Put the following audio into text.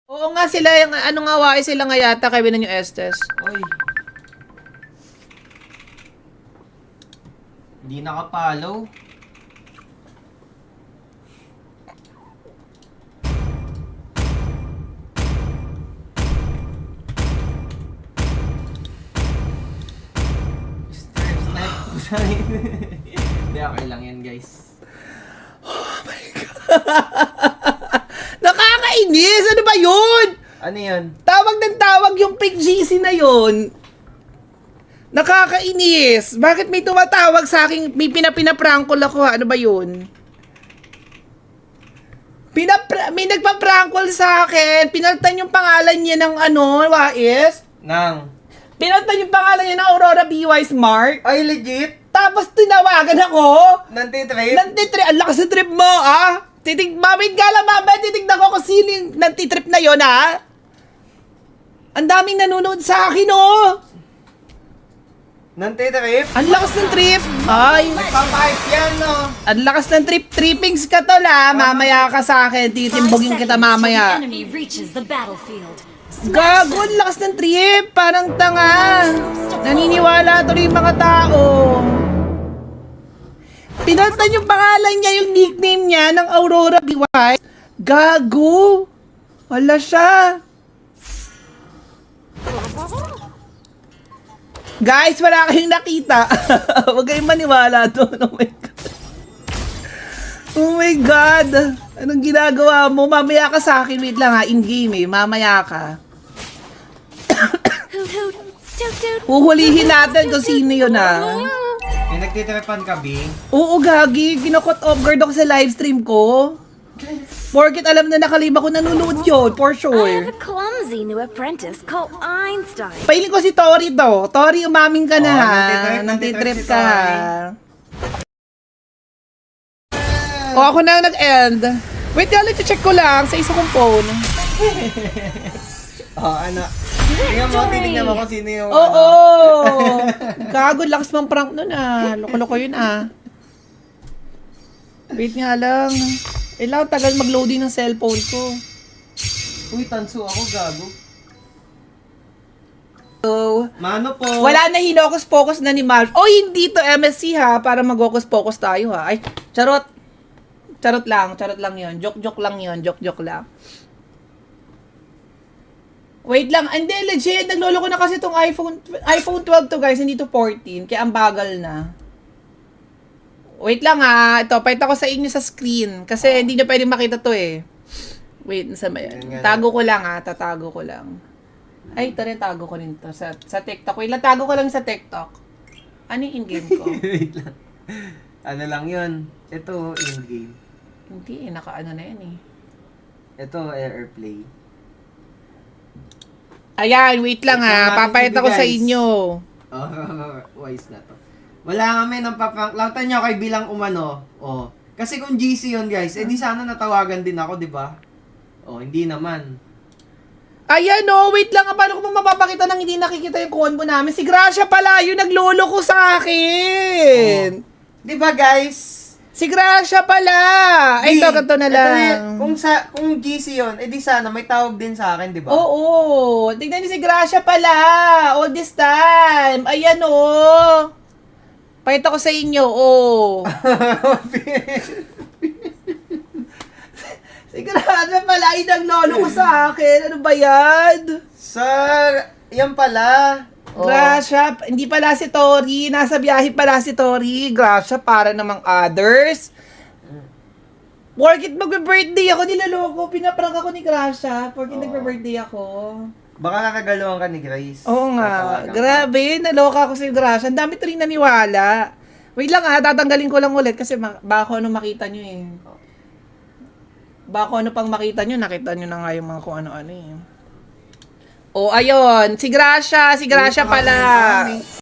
Oo nga sila, yung ano nga wae sila nga yata kay Binan yung Estes. Oy. Hindi nakapalaw. Hindi, okay lang yan, guys. Nakakainis! Ano ba yun? Ano yan? Tawag ng tawag yung fake GC na yun. Nakakainis. Bakit may tumatawag sa akin? May pinaprankol ako ha. Ano ba yun? May nagpa-prankol sa akin. Pinaltan yung pangalan niya ng ano, Wais. Nang. Pinaltan yung pangalan niya ng Aurora BY Smart. Ay, legit? Tapos tinawagan ako. Nantitrip? Ang lakas ng trip mo, ah. Mamit ka lang, mamit. Titignan ko kung sino yung nantitrip na yon, ha. Ang daming nanonood sa akin, oh. Nantitrip? Ang lakas ng trip. Ay. Nagpapahit yan, no? Ang lakas ng trip. Trippings ka to, la. Mamaya ka sa akin. Titimbogin kita mamaya. The enemy reaches the battlefield. Gago, ang lakas ng trip. Parang tanga. Naniniwala tuloy yung mga tao. Pinaltan yung pangalan niya, yung nickname niya ng Aurora BY. Gago. Wala siya. Guys, wala kayong nakita. Huwag kayong maniwala doon. Oh my God. Oh my God. Anong ginagawa mo? Mamaya ka sa akin. Wait lang ha. In-game eh. Mamaya ka. Hoot hoot, toot toot. Huhulihin natin kung sino yun ha. May nagtitripan ka, Bing? Oo, Gagi. Kinakot off guard ako sa livestream ko. Porkit alam na nakalima ko nanonood yun. For I have sure. a clumsy new apprentice called Einstein. Pailing ko si Tori to. Tori, umaming ka na Oo, ha. nantitrip Nantitrip si ka. O, ako na nag-end. Wait, ulit check ko lang sa isa kong phone. Ano? Tingnan mo kung sino yung... Oo. Gago, lakas mang prank nun ah. Loko-loko yun ah. Wait nga lang. Lang, tagal mag-loading ng cellphone ko. Uy, tanso ako, gago. So, Mano po. wala na hinokus-focus na ni Marv. Oh, hindi to MSC ha, para mag-focus tayo ha. Ay, charot. Charot lang yun. Joke lang yun, joke lang. Wait lang, hindi, legit, nagloloko na kasi itong iPhone 12 to guys, hindi to 14, kaya ang bagal na. Wait lang ha, ito, pakita ko sa inyo sa screen, kasi hindi nyo pwede makita to eh. Wait, nasa ba yan? Tago ko lang ha, tatago ko lang. Ay, ito rin, tago ko rin to sa TikTok. Wait lang, tago ko lang sa TikTok. Ano yung in-game ko? Wait lang. Ano lang yun? Ito, in-game. Hindi, naka-ano na yan eh. Ito, airplay. Ayan, wait lang ha, papayat ako sa inyo. Wise na to. Wala kami ng paprank. Lautan nyo kay bilang umano. Oh. Kasi kung GC yun guys, di sana natawagan din ako, di ba? Oh, hindi naman. Ayan o, wait lang, paano ko mapapakita nang hindi nakikita yung combo namin? Si Gracia pala, yung naglolo ko sa akin. Di ba guys? Si Gracia pala. Ay, ito, ganito na lang. Kung GC yun, di sana may tawag din sa akin, di ba? Oo, tignan niyo si Gracia pala. All this time. Ayan o. Pakita ko sa inyo, oh. Si Gracia pala, yung naglolo ko sa akin. Ano ba yan? Yan pala. Gracia, hindi pala si Tori. Nasa biyahe pala si Tori. Gracia, para namang others. Porkit magbe-birthday ako, nilaloko. Pinaprank ako ni Gracia. Porkit nagbe-birthday ako. Baka kakagaluhan ka ni Grace. Oo nga. Tatawagan ka. Grabe, naloka ako si Gracia. Ang dami tuloy naniwala. Wait lang ha, tatanggalin ko lang ulit kasi baka ano makita nyo eh. Baka ano pang makita nyo, nakita nyo na nga yung mga kung ano-ano eh. Oh, ayun. Si Gracia pala.